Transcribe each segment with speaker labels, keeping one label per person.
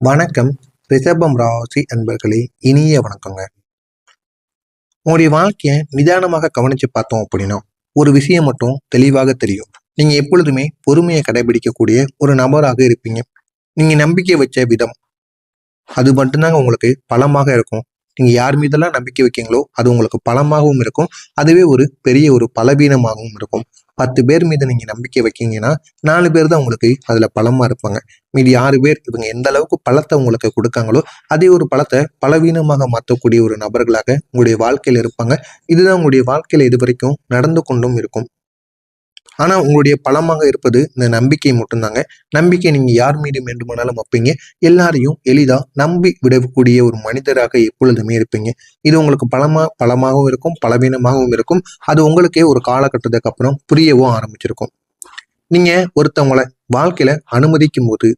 Speaker 1: வணக்கம். ரிஷபம் ராசி அன்பர்களே, இனிய வணக்கங்க. உங்களுடைய வாழ்க்கையை நிதானமாக கவனிச்சு பார்த்தோம் அப்படின்னா ஒரு விஷயம் மட்டும் தெளிவாக தெரியும். நீங்க எப்பொழுதுமே பொறுமையை கடைபிடிக்கக்கூடிய ஒரு நபராக இருப்பீங்க. நீங்க நம்பிக்கை வச்ச விதம் அது மட்டும்தாங்க உங்களுக்கு பலமாக இருக்கும். நீங்க யார் மீதெல்லாம் நம்பிக்கை வைக்கீங்களோ அது உங்களுக்கு பலமாகவும் இருக்கும். அதுவே ஒரு பெரிய ஒரு பலவீனமாகவும் இருக்கும். 10 பேர் மீது நீங்க நம்பிக்கை வைக்கீங்கன்னா 4 பேர் தான் உங்களுக்கு அதுல பலமா இருப்பாங்க. மீதி 6 பேர் இவங்க எந்த அளவுக்கு பலத்தை உங்களுக்கு கொடுக்காங்களோ அதே ஒரு பலத்தை பலவீனமாக மாற்றக்கூடிய ஒரு நபர்களாக உங்களுடைய வாழ்க்கையில இருப்பாங்க. இதுதான் உங்களுடைய வாழ்க்கையில இது வரைக்கும் நடந்து கொண்டும் இருக்கும். ஆனா உங்களுடைய பலமாக இருப்பது இந்த நம்பிக்கை மட்டும்தாங்க. நம்பிக்கை நீங்க யார் மீது வேண்டுமானாலும் வைப்பீங்க. எல்லாரையும் எளிதா நம்பி விடக்கூடிய ஒரு மனிதராக எப்பொழுதுமே இருப்பீங்க. இது உங்களுக்கு பலமாகவும் இருக்கும், பலவீனமாகவும் இருக்கும். அது உங்களுக்கே ஒரு காலகட்டத்துக்கு அப்புறம் புரியவும் ஆரம்பிச்சிருக்கும். நீங்க ஒருத்தவங்களை வாழ்க்கையில அனுமதிக்கும் போது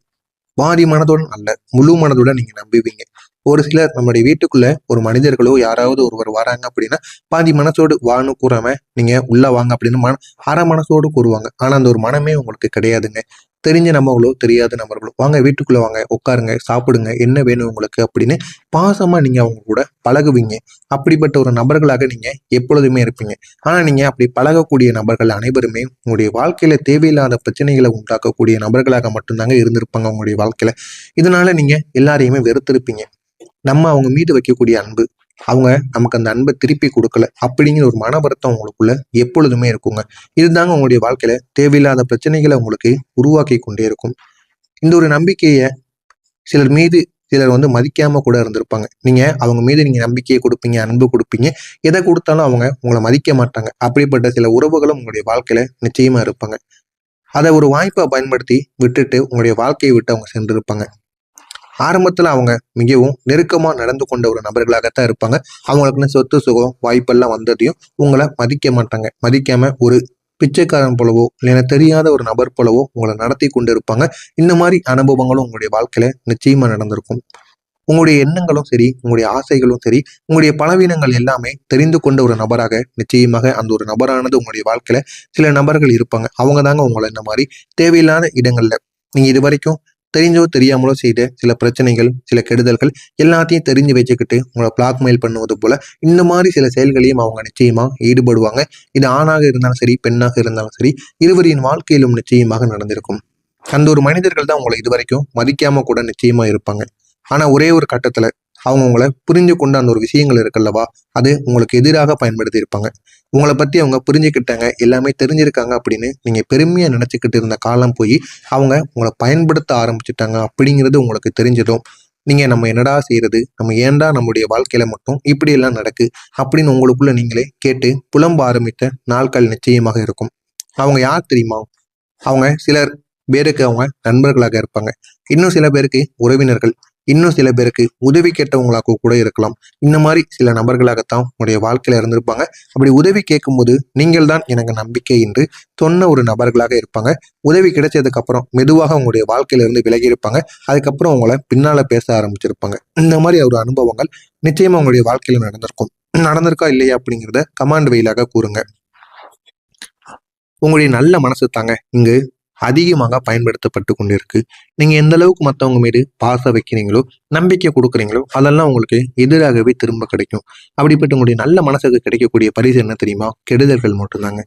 Speaker 1: பாதி மனதுடன் அல்ல, முழு மனதுடன் நீங்க நம்புவீங்க. ஒரு சிலர் நம்முடைய வீட்டுக்குள்ள ஒரு மனிதர்களோ யாராவது ஒருவர் வராங்க அப்படின்னா பாதி மனசோடு வான்னு கூறாம நீங்க உள்ள வாங்க அப்படின்னு அரை மனசோடு கூறுவாங்க. ஆனா அந்த ஒரு மனமே உங்களுக்கு கிடையாதுங்க. தெரிஞ்ச நபர்களோ தெரியாத நபர்களோ வாங்க வீட்டுக்குள்ள வாங்க உட்காருங்க சாப்பிடுங்க என்ன வேணும் உங்களுக்கு அப்படின்னு பாசமா நீங்க அவங்க கூட பழகுவீங்க. அப்படிப்பட்ட ஒரு நபர்களாக நீங்க எப்பொழுதுமே இருப்பீங்க. ஆனா நீங்க அப்படி பழகக்கூடிய நபர்கள் அனைவருமே உங்களுடைய வாழ்க்கையில தேவையில்லாத பிரச்சனைகளை உண்டாக்கக்கூடிய நபர்களாக மட்டும்தாங்க இருந்திருப்பாங்க உங்களுடைய வாழ்க்கையில. இதனால நீங்க எல்லாரையுமே வெறுத்திருப்பீங்க. நம்ம அவங்க மீது வைக்கக்கூடிய அன்பு அவங்க நமக்கு அந்த அன்பை திருப்பி கொடுக்கல அப்படிங்கிற ஒரு மன வருத்தம் உங்களுக்குள்ள எப்பொழுதுமே இருக்குங்க. இதுதாங்க உங்களுடைய வாழ்க்கையில தேவையில்லாத பிரச்சனைகளை உங்களுக்கு உருவாக்கி கொண்டே இருக்கும். இந்த ஒரு நம்பிக்கையை சிலர் மீது சிலர் மதிக்காம கூட இருந்திருப்பாங்க. நீங்க அவங்க மீது நீங்க நம்பிக்கையை கொடுப்பீங்க, அன்பு கொடுப்பீங்க. எதை கொடுத்தாலும் அவங்க உங்களை மதிக்க மாட்டாங்க. அப்படிப்பட்ட சில உறவுகளும் உங்களுடைய வாழ்க்கையில நிச்சயமா இருப்பாங்க. அதை ஒரு வாய்ப்பை பயன்படுத்தி விட்டுட்டு உங்களுடைய வாழ்க்கையை விட்டு அவங்க சென்றிருப்பாங்க. ஆரம்பத்துல அவங்க மிகவும் நெருக்கமா நடந்து கொண்ட ஒரு நபர்களாகத்தான் இருப்பாங்க. அவங்களுக்குன்னு சொத்து சுகம் வாய்ப்பெல்லாம் வந்ததையும் உங்களை மதிக்க மாட்டாங்க. மதிக்காம ஒரு பிச்சைக்காரன் போலவோ இல்லைன்னா தெரியாத ஒரு நபர் போலவோ உங்களை நடத்தி கொண்டு இருப்பாங்க. இந்த மாதிரி அனுபவங்களும் உங்களுடைய வாழ்க்கையில நிச்சயமா நடந்திருக்கும். உங்களுடைய எண்ணங்களும் சரி, உங்களுடைய ஆசைகளும் சரி, உங்களுடைய பலவீனங்கள் எல்லாமே தெரிந்து கொண்ட ஒரு நபராக நிச்சயமாக அந்த ஒரு நபரானது உங்களுடைய வாழ்க்கையில சில நபர்கள் இருப்பாங்க. அவங்க தாங்க உங்களை இந்த மாதிரி தேவையில்லாத இடங்கள்ல நீங்க இது வரைக்கும் தெரிஞ்சோ தெரியாமலோ செய்த சில பிரச்சனைகள், சில கெடுதல்கள் எல்லாத்தையும் தெரிஞ்சு வச்சுக்கிட்டு உங்களை பிளாக்மெயில் பண்ணுவது போல இந்த மாதிரி சில செயல்களையும் அவங்க நிச்சயமா ஈடுபடுவாங்க. இது ஆணாக இருந்தாலும் சரி, பெண்ணாக இருந்தாலும் சரி, இருவரின் வாழ்க்கையிலும் நிச்சயமாக நடந்திருக்கும். அந்த ஒரு மனிதர்கள் தான் உங்களை இது வரைக்கும் மதிக்காம கூட நிச்சயமா இருப்பாங்க. ஆனா ஒரே ஒரு கட்டத்துல அவங்க உங்களை புரிஞ்சு கொண்ட அந்த ஒரு விஷயங்கள் இருக்குல்லவா, அது உங்களுக்கு எதிராக பயன்படுத்தி இருப்பாங்க. உங்களை பத்தி அவங்க புரிஞ்சுக்கிட்டாங்க, எல்லாமே தெரிஞ்சிருக்காங்க அப்படின்னு நீங்க பெருமையா நினைச்சுக்கிட்டு இருந்த காலம் போய் அவங்க உங்களை பயன்படுத்த ஆரம்பிச்சுட்டாங்க அப்படிங்கிறது உங்களுக்கு தெரிஞ்சதும் நீங்க நம்ம என்னடா செய்யறது, நம்ம ஏன்டா நம்முடைய வாழ்க்கையில மட்டும் இப்படி எல்லாம் நடக்கு அப்படின்னு உங்களுக்குள்ள நீங்களே கேட்டு புலம்ப ஆரம்பித்த நாட்கள் நிச்சயமாக இருக்கும். அவங்க யார் தெரியுமா? அவங்க சிலர் பேருக்கு அவங்க நண்பர்களாக இருப்பாங்க. இன்னும் சில பேருக்கு உறவினர்கள், இன்னும் சில பேருக்கு உதவி கேட்டவங்களாக கூட இருக்கலாம். இந்த மாதிரி சில நபர்களாகத்தான் உங்களுடைய வாழ்க்கையில இருந்திருப்பாங்க. அப்படி உதவி கேட்கும்போது நீங்கள் தான் எனக்கு நம்பிக்கை என்று சொன்ன ஒரு நபர்களாக இருப்பாங்க. உதவி கிடைச்சதுக்கு அப்புறம் மெதுவாக உங்களுடைய வாழ்க்கையில இருந்து விலகி இருப்பாங்க. அதுக்கப்புறம் உங்களை பின்னால பேச ஆரம்பிச்சிருப்பாங்க. இந்த மாதிரி ஒரு அனுபவங்கள் நிச்சயமா உங்களுடைய வாழ்க்கையில நடந்திருக்கும். நடந்திருக்கா இல்லையா அப்படிங்கிறத கமாண்ட் வெயிலாக கூறுங்க. உங்களுடைய நல்ல மனசு தாங்க இங்கு அதிகமாக பயன்படுத்தப்பட்டு கொண்டிருக்கு. நீங்க எந்த அளவுக்கு மற்றவங்க மீது பாசம் வைக்கிறீங்களோ, நம்பிக்கை கொடுக்குறீங்களோ, அதெல்லாம் உங்களுக்கு எதிராகவே திரும்ப கிடைக்கும். அப்படிப்பட்ட உங்களுடைய நல்ல மனசுக்கு கிடைக்கக்கூடிய பரிசு என்ன தெரியுமா? கெடுதல்கள் மட்டும்தாங்க.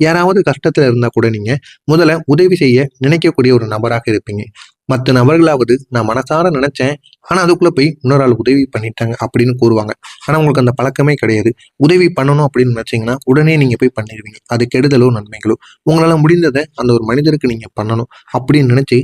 Speaker 1: யாராவது கஷ்டத்துல இருந்தா கூட நீங்க முதல்ல உதவி செய்ய நினைக்கக்கூடிய ஒரு நபராக இருப்பீங்க. மற்ற நபர்களாவது நான் மனசார நினைச்சேன், ஆனா அதுக்குள்ள போய் இன்னொரு ஆள் உதவி பண்ணிட்டாங்க அப்படின்னு கூறுவாங்க. ஆனா உங்களுக்கு அந்த பழக்கமே கிடையாது. உதவி பண்ணணும் அப்படின்னு நினைச்சீங்கன்னா உடனே நீங்க போய் பண்ணிடுவீங்க. அது கெடுதலோ நன்மைகளோ உங்களால முடிந்ததை அந்த ஒரு மனிதருக்கு நீங்க பண்ணணும் அப்படின்னு நினைச்சு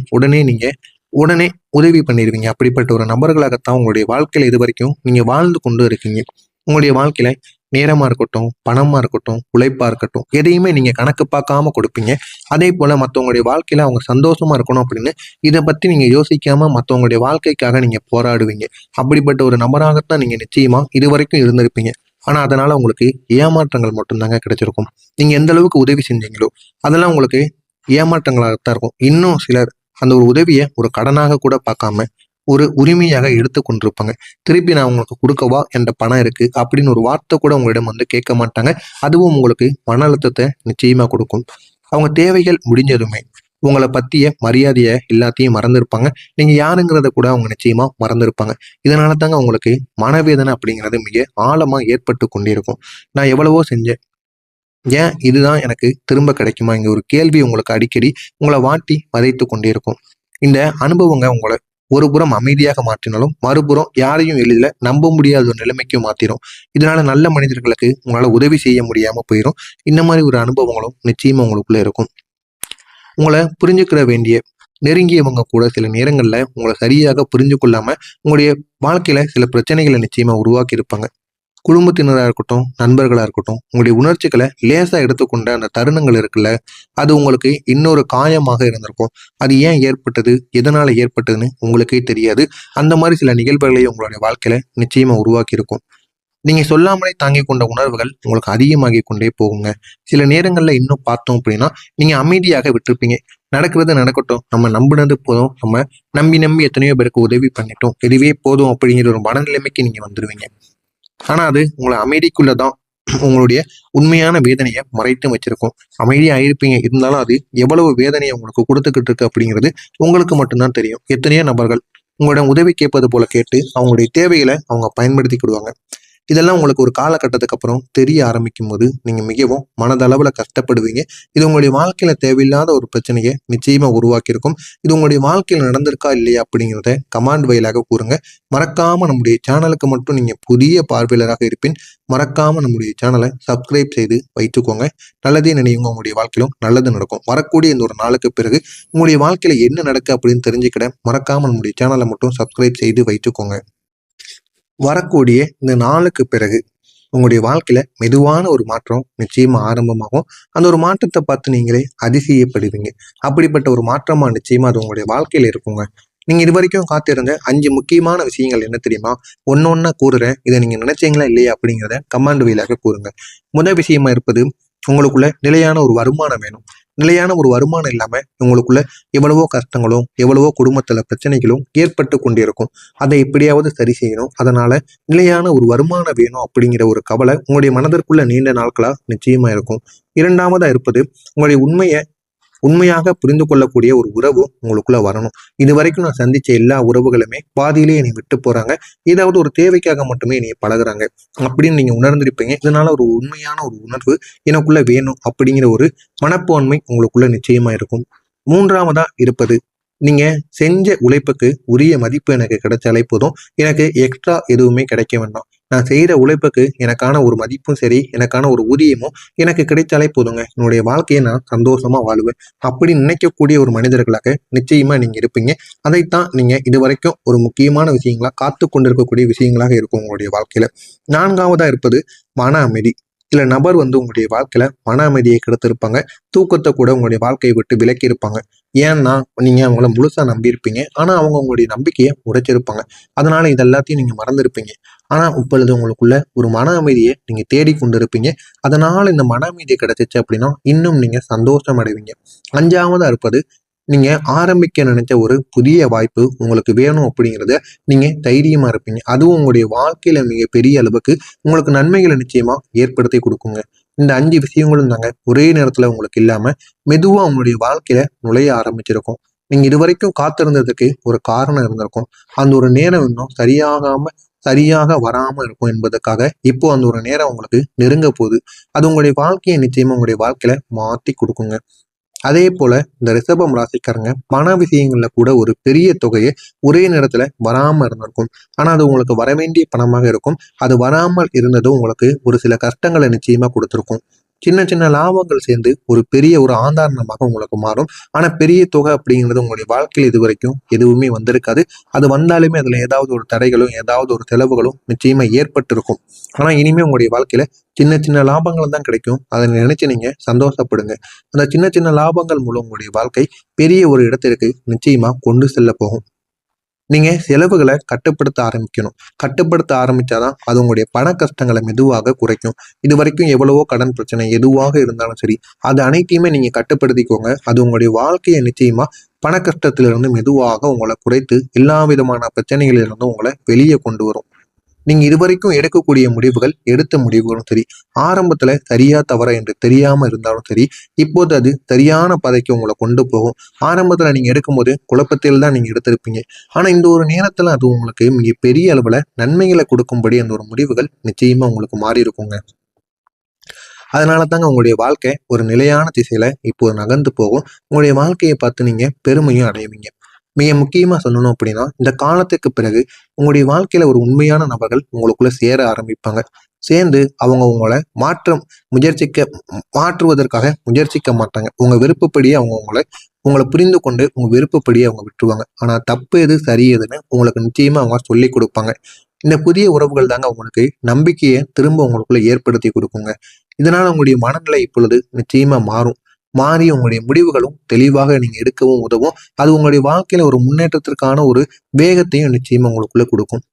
Speaker 1: உடனே உதவி பண்ணிடுவீங்க. அப்படிப்பட்ட ஒரு நபர்களாகத்தான் உங்களுடைய வாழ்க்கையில இது வரைக்கும் நீங்க வாழ்ந்து கொண்டு இருக்கீங்க. உங்களுடைய வாழ்க்கையில நேரமா இருக்கட்டும், பணமா இருக்கட்டும், உழைப்பா இருக்கட்டும், எதையுமே நீங்க கணக்கு பார்க்காம கொடுப்பீங்க. அதே போல மற்றவங்களுடைய வாழ்க்கையில அவங்க சந்தோஷமா இருக்கணும் அப்படின்னு இதை பத்தி நீங்க யோசிக்காம மற்றவங்களுடைய வாழ்க்கைக்காக நீங்க போராடுவீங்க. அப்படிப்பட்ட ஒரு நபராகத்தான் நீங்க நிச்சயமா இது வரைக்கும் இருந்திருப்பீங்க. ஆனா அதனால உங்களுக்கு ஏமாற்றங்கள் மட்டும்தாங்க கிடைச்சிருக்கும். நீங்க எந்த அளவுக்கு உதவி செஞ்சீங்களோ அதெல்லாம் உங்களுக்கு ஏமாற்றங்களாகத்தான் இருக்கும். இன்னும் சிலர் அந்த ஒரு உதவியை ஒரு கடனாக கூட பார்க்காம ஒரு உரிமையாக எடுத்து கொண்டிருப்பாங்க. திருப்பி நான் உங்களுக்கு கொடுக்கவா என்ற பணம் இருக்கு அப்படின்னு ஒரு வார்த்தை கூட உங்களிடம் கேட்க மாட்டாங்க. அதுவும் உங்களுக்கு மன அழுத்தத்தை நிச்சயமா கொடுக்கும். அவங்க தேவைகள் முடிஞ்சதுமே உங்களை பத்திய மரியாதைய எல்லாத்தையும் மறந்துருப்பாங்க. நீங்க யாருங்கிறத கூட அவங்க நிச்சயமா மறந்துருப்பாங்க. இதனால தாங்க உங்களுக்கு மனவேதனை அப்படிங்கிறது மிக ஆழமா ஏற்பட்டு கொண்டிருக்கும். நான் எவ்வளவோ செஞ்சேன். ஏன் இதுதான் எனக்கு திரும்ப கிடைக்குமா? இங்க ஒரு கேள்வி உங்களுக்கு அடிக்கடி உங்கள வாட்டி வதைத்துக் கொண்டே இருக்கும். இந்த அனுபவங்க உங்கள ஒரு புறம் அமைதியாக மாற்றினாலும், மறுபுறம் யாரையும் எளிதில நம்ப முடியாத ஒரு நிலைமைக்கு மாத்திரும். இதனால நல்ல மனிதர்களுக்கு உங்களால உதவி செய்ய முடியாம போயிரும். இந்த மாரி ஒரு அனுபவங்களும் நிச்சயமா உங்களுக்குள்ள இருக்கும். உங்கள புரிஞ்சுக்கிற வேண்டிய நெருங்கியவங்க கூட சில நேரங்கள்ல உங்கள சரியாக புரிஞ்சு கொள்ளாம, உங்களுடைய வாழ்க்கையில சில பிரச்சனைகள நிச்சயமா உருவாக்கி இருப்பாங்க. குடும்பத்தினரா இருக்கட்டும், நண்பர்களா இருக்கட்டும், உங்களுடைய உணர்ச்சிகள லேசா எடுத்துக்கொண்ட அந்த தருணங்கள் இருக்குல்ல, அது உங்களுக்கு இன்னொரு காயமாக இருந்திருக்கும். அது ஏன் ஏற்பட்டது? எதனால ஏற்பட்டதுன்னு உங்களுக்கே தெரியாது. அந்த மாரி சில நிகழ்வுகளையும் உங்களுடைய வாழ்க்கையில நிச்சயமா உருவாக்கியிருக்கும். நீங்க சொல்லாமலே தாங்கிக் கொண்ட உணர்வுகள் உங்களுக்கு அதிகமாகிக் கொண்டே போகுங்க. சில நேரங்கள்ல இன்னும் பார்த்தோம் அப்படின்னா, நீங்க அமைதியாக விட்டிருப்பீங்க. நடக்கிறது நடக்கட்டும். நம்ம நம்புனது போதும். நம்ம நம்பி நம்பி எத்தனையோ பேருக்கு உதவி பண்ணிட்டோம். இதுவே போதும் அப்படிங்கிற ஒரு மனநிலைமைக்கு நீங்க வந்துருவீங்க. ஆனா அது உங்களை அமைதிக்குள்ளதான் உங்களுடைய உண்மையான வேதனையை மறைத்து வச்சிருக்கும். அமைதியா இருப்பீங்க. இருந்தாலும் அது எவ்வளவு வேதனையை உங்களுக்கு கொடுத்துக்கிட்டு இருக்கு அப்படிங்கிறது உங்களுக்கு மட்டும்தான் தெரியும். எத்தனையோ நபர்கள் உங்களிடம் உதவி கேட்பது போல கேட்டு அவங்களுடைய தேவைகளை அவங்க பயன்படுத்திக்கிடுவாங்க. இதெல்லாம் உங்களுக்கு ஒரு காலகட்டத்துக்கு அப்புறம் தெரிய ஆரம்பிக்கும் போது நீங்க மிகவும் மனதளவுல கஷ்டப்படுவீங்க. இது உங்களுடைய வாழ்க்கையில தேவையில்லாத ஒரு பிரச்சனையை நிச்சயமா உருவாக்கியிருக்கும். இது உங்களுடைய வாழ்க்கையில நடந்திருக்கா இல்லையா அப்படிங்கிறத கமாண்ட் வாயிலாக கூறுங்க. மறக்காம நம்முடைய சேனலுக்கு மட்டும் நீங்க புதிய பார்வையாளராக இருப்பின் மறக்காம நம்முடைய சேனலை சப்ஸ்கிரைப் செய்து வைத்துக்கோங்க. நல்லதே நினைவுங்க. உங்களுடைய வாழ்க்கையிலும் நல்லது நடக்கும். வரக்கூடிய இந்த ஒரு நாளுக்கு பிறகு உங்களுடைய வாழ்க்கையில என்ன நடக்கு அப்படின்னு தெரிஞ்சுக்கிட மறக்காம நம்முடைய சேனலை மட்டும் சப்ஸ்கிரைப் செய்து வைத்துக்கோங்க. வரக்கூடிய இந்த நாளுக்கு பிறகு உங்களுடைய வாழ்க்கையில மெதுவான ஒரு மாற்றம் நிச்சயமா ஆரம்பமாகும். அந்த ஒரு மாற்றத்தை பார்த்து நீங்களே அதிசயப்படுவீங்க. அப்படிப்பட்ட ஒரு மாற்றமா நிச்சயமா அது உங்களுடைய வாழ்க்கையில இருக்குங்க. நீங்க இது வரைக்கும் காத்திருந்த 5 முக்கியமான விஷயங்கள் என்ன தெரியுமா? ஒன்னொன்னா கூறுறேன். இதை நீங்க நினைச்சீங்களா இல்லையா அப்படிங்கிறத கமாண்ட் வழியாக கூறுங்க. முதல் விஷயமா இருப்பது, உங்களுக்குள்ள நிலையான ஒரு வருமானம் வேணும். நிலையான ஒரு வருமானம் இல்லாம உங்களுக்குள்ள எவ்வளவோ கஷ்டங்களும் எவ்வளவோ குடும்பத்துல பிரச்சனைகளும் ஏற்பட்டு கொண்டிருக்கும். அதை எப்படியாவது சரி செய்யணும். அதனால நிலையான ஒரு வருமானம் வேணும் அப்படிங்கிற ஒரு கவலை உங்களுடைய மனதிற்குள்ள நீண்ட நாட்களா நிச்சயமா இருக்கும். இரண்டாவதா இருப்பது, உங்களுடைய உண்மையாக புரிந்து கொள்ளக்கூடிய ஒரு உறவு உங்களுக்குள்ள வரணும். இது வரைக்கும் நான் சந்திச்ச எல்லா உறவுகளுமே பாதியிலேயே என்னை விட்டு போறாங்க. ஏதாவது ஒரு தேவைக்காக மட்டுமே என்னை பழகுறாங்க அப்படின்னு நீங்க உணர்ந்திருப்பீங்க. இதனால ஒரு உண்மையான ஒரு உணர்வு எனக்குள்ள வேணும் அப்படிங்கிற ஒரு மனப்பான்மை உங்களுக்குள்ள நிச்சயமா இருக்கும். மூன்றாவதா இருப்பது, நீங்க செஞ்ச உழைப்புக்கு உரிய மதிப்பு எனக்கு கிடைச்சாலே போதும். எனக்கு எக்ஸ்ட்ரா எதுவுமே கிடைக்க வேண்டாம். நான் செய்யற உழைப்புக்கு எனக்கான ஒரு மதிப்பும் சரி, எனக்கான ஒரு ஊதியமும் எனக்கு கிடைச்சாலே போதுங்க. என்னுடைய வாழ்க்கையை நான் சந்தோஷமா வாழுவேன். அப்படி நினைக்கக்கூடிய ஒரு மனிதர்களாக நிச்சயமா நீங்க இருப்பீங்க. அதைத்தான் நீங்க இது வரைக்கும் ஒரு முக்கியமான விஷயங்களா காத்து கொண்டிருக்கக்கூடிய விஷயங்களாக இருக்கும் உங்களுடைய வாழ்க்கையில. நான்காவதா இருப்பது மன அமைதி. சில நபர் உங்களுடைய வாழ்க்கையில மன அமைதியை கெடுத்திருப்பாங்க. தூக்கத்தை கூட உங்களுடைய வாழ்க்கையை விட்டு விலக்கி இருப்பாங்க. ஏன்னா நீங்க அவங்கள முழுசா நம்பியிருப்பீங்க. ஆனா அவங்க உங்களுடைய நம்பிக்கையை உடைச்சிருப்பாங்க. அதனால இது எல்லாத்தையும் நீங்க மறந்துருப்பீங்க. ஆனா இப்பொழுது உங்களுக்குள்ள ஒரு மன அமைதியை நீங்க தேடி கொண்டிருப்பீங்க. அதனால இந்த மன அமைதி கிடைச்சிச்சு அப்படின்னா இன்னும் நீங்க சந்தோஷம் அடைவீங்க. அஞ்சாவதா இருப்பது, நீங்க ஆரம்பிக்க நினைச்ச ஒரு புதிய வாய்ப்பு உங்களுக்கு வேணும் அப்படிங்கிறத நீங்க தைரியமா இருப்பீங்க. அதுவும் உங்களுடைய வாழ்க்கையில மிக பெரிய அளவுக்கு உங்களுக்கு நன்மைகளை நிச்சயமா ஏற்படுத்தி கொடுக்குங்க. இந்த 5 விஷயங்களும் தாங்க ஒரே நேரத்துல உங்களுக்கு இல்லாம மெதுவா உங்களுடைய வாழ்க்கையில நுழைய ஆரம்பிச்சிருக்கும். நீங்க இது வரைக்கும் காத்திருந்ததுக்கு ஒரு காரணம் இருந்திருக்கும். அந்த ஒரு நேரம் இன்னும் சரியாக வராம இருக்கும் என்பதற்காக இப்போ அந்த ஒரு நேரம் உங்களுக்கு நெருங்க போகுது. அது உங்களுடைய வாழ்க்கையை நிச்சயமா உங்களுடைய வாழ்க்கையில மாத்தி கொடுக்குங்க. அதே போல இந்த ரிஷபம் ராசிக்காரங்க பண விஷயங்கள்ல கூட ஒரு பெரிய தொகையை ஒரே நேரத்துல வராம இருந்திருக்கும். ஆனா அது உங்களுக்கு வர வேண்டிய பணமாக இருக்கும். அது வராமல் இருந்ததும் உங்களுக்கு ஒரு சில கஷ்டங்களை நிச்சயமா கொடுத்துருக்கும். சின்ன சின்ன லாபங்கள் சேர்ந்து ஒரு பெரிய ஒரு ஆதாரணமாக உங்களுக்கு மாறும். ஆனா பெரிய தொகை அப்படிங்கிறது உங்களுடைய வாழ்க்கையில் இது வரைக்கும் எதுவுமே வந்திருக்காது. அது வந்தாலுமே அதுல ஏதாவது ஒரு தடைகளும் ஏதாவது ஒரு செலவுகளும் நிச்சயமா ஏற்பட்டு இருக்கும். ஆனா இனிமே உங்களுடைய வாழ்க்கையில சின்ன சின்ன லாபங்கள் தான் கிடைக்கும். அதை நினைச்சு நீங்க சந்தோஷப்படுங்க. அந்த சின்ன சின்ன லாபங்கள் மூலம் உங்களுடைய வாழ்க்கை பெரிய ஒரு இடத்திற்கு நிச்சயமா கொண்டு செல்ல போகும். நீங்க செலவுகளை கட்டுப்படுத்த ஆரம்பிக்கணும். கட்டுப்படுத்த ஆரம்பிச்சாதான் அது உங்களுடைய பண கஷ்டங்களை மெதுவாக குறைக்கும். இது வரைக்கும் எவ்வளவோ கடன் பிரச்சனை எதுவாக இருந்தாலும் சரி, அது அனைத்தையுமே நீங்க கட்டுப்படுத்திக்கோங்க. அது உங்களுடைய வாழ்க்கையை நிச்சயமா பண கஷ்டத்திலிருந்து மெதுவாக உங்களை குறைத்து எல்லா விதமான பிரச்சனைகளிலிருந்தும் உங்களை வெளியே கொண்டு வரும். நீங்க இதுவரைக்கும் எடுக்கக்கூடிய முடிவுகள், எடுத்த முடிவுகளும் சரி, ஆரம்பத்துல சரியா தவறா என்று தெரியாம இருந்தாலும் சரி, இப்போது அது சரியான பாதைக்கு உங்களை கொண்டு போகும். ஆரம்பத்துல நீங்க எடுக்கும்போது குழப்பத்தில் தான் நீங்க எடுத்திருப்பீங்க. ஆனா இந்த ஒரு நேரத்துல அது உங்களுக்கு மிகப்பெரிய அளவுல நன்மைகளை கொடுக்கும்படி அந்த ஒரு முடிவுகள் நிச்சயமா உங்களுக்கு மாறி இருக்குங்க. அதனால தாங்க உங்களுடைய வாழ்க்கை ஒரு நிலையான திசையில இப்போ நகர்ந்து போகும். உங்களுடைய வாழ்க்கையை பார்த்து நீங்க பெருமையும் அடைவீங்க. மிக முக்கியமா சொல்லணும் அப்படின்னா, இந்த காலத்துக்கு பிறகு உங்களுடைய வாழ்க்கையில ஒரு உண்மையான நபர்கள் உங்களுக்குள்ள சேர ஆரம்பிப்பாங்க. சேர்ந்து அவங்க உங்கள மாற்றம் முயற்சிக்க மாற்றுவதற்காக முயற்சிக்க மாட்டாங்க. உங்க விருப்பப்படியே அவங்க உங்கள புரிந்து கொண்டு உங்க விருப்பப்படியே அவங்க விட்டுருவாங்க. ஆனா தப்பு எது, சரி எதுன்னு உங்களுக்கு நிச்சயமா அவங்க சொல்லிக் கொடுப்பாங்க. இந்த புதிய உறவுகள் தாங்க உங்களுக்கு நம்பிக்கையை திரும்ப உங்களுக்குள்ள ஏற்படுத்தி கொடுக்குங்க. இதனால உங்களுடைய மனநிலை இப்பொழுது நிச்சயமா மாறும். மாறி உங்களுடைய முடிவுகளும் தெளிவாக நீங்க எடுக்கவும் உதவும். அது உங்களுடைய வாழ்க்கையில ஒரு முன்னேற்றத்திற்கான ஒரு வேகத்தையும் நிச்சயமா உங்களுக்குள்ள கொடுக்கும்.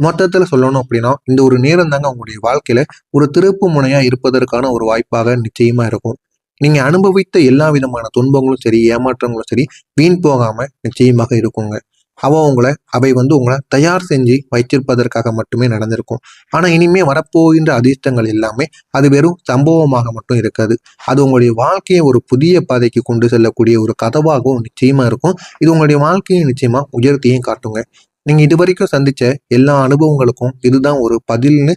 Speaker 1: மொத்தத்துல சொல்லணும் அப்படின்னா, இந்த ஒரு நேரம் தாங்க உங்களுடைய வாழ்க்கையில ஒரு திருப்பு முனையா இருப்பதற்கான ஒரு வாய்ப்பாக நிச்சயமா இருக்கும். நீங்க அனுபவித்த எல்லா விதமான துன்பங்களும் சரி, ஏமாற்றங்களும் சரி, வீண் போகாம நிச்சயமாக இருக்குங்க. அவை உங்களை தயார் செஞ்சு வைத்திருப்பதற்காக மட்டுமே நடந்திருக்கும். ஆனா இனிமே வரப்போகின்ற அதிர்ஷ்டங்கள் எல்லாமே அது வெறும் சம்பவமாக மட்டும் இருக்காது. அது உங்களுடைய வாழ்க்கையை ஒரு புதிய பாதைக்கு கொண்டு செல்லக்கூடிய ஒரு கதவாகவும் நிச்சயமா இருக்கும். இது உங்களுடைய வாழ்க்கையை நிச்சயமா உயர்த்தியும் காட்டுங்க. நீங்க இதுவரைக்கும் சந்திச்ச எல்லா அனுபவங்களுக்கும் இதுதான் ஒரு பதில்னு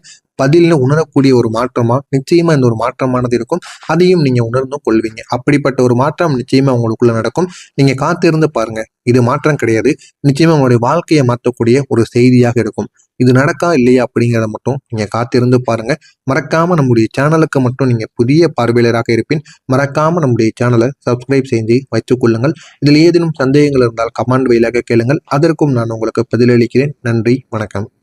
Speaker 1: உணரக்கூடிய ஒரு மாற்றமா நிச்சயமா இந்த ஒரு மாற்றமானது இருக்கும். அதையும் நீங்க உணர்ந்தும் கொள்வீங்க. அப்படிப்பட்ட ஒரு மாற்றம் நிச்சயமா உங்களுக்குள்ள நடக்கும். நீங்க காத்திருந்து பாருங்க. இது மாற்றம் கிடையாது. நிச்சயமா உங்களுடைய வாழ்க்கையை மாற்றக்கூடிய ஒரு செய்தியாக இருக்கும். இது நடக்கா இல்லையா அப்படிங்கிறத மட்டும் நீங்க காத்திருந்து பாருங்க. மறக்காம நம்முடைய சேனலுக்கு மட்டும் நீங்க புதிய பார்வையாளராக இருப்பின் மறக்காம நம்முடைய சேனலை சப்ஸ்கிரைப் செஞ்சு வைத்துக் கொள்ளுங்கள். இதில் ஏதேனும் சந்தேகங்கள் இருந்தால் கமெண்ட் வாயிலாக கேளுங்கள். அதற்கும் நான் உங்களுக்கு பதிலளிக்கிறேன். நன்றி, வணக்கம்.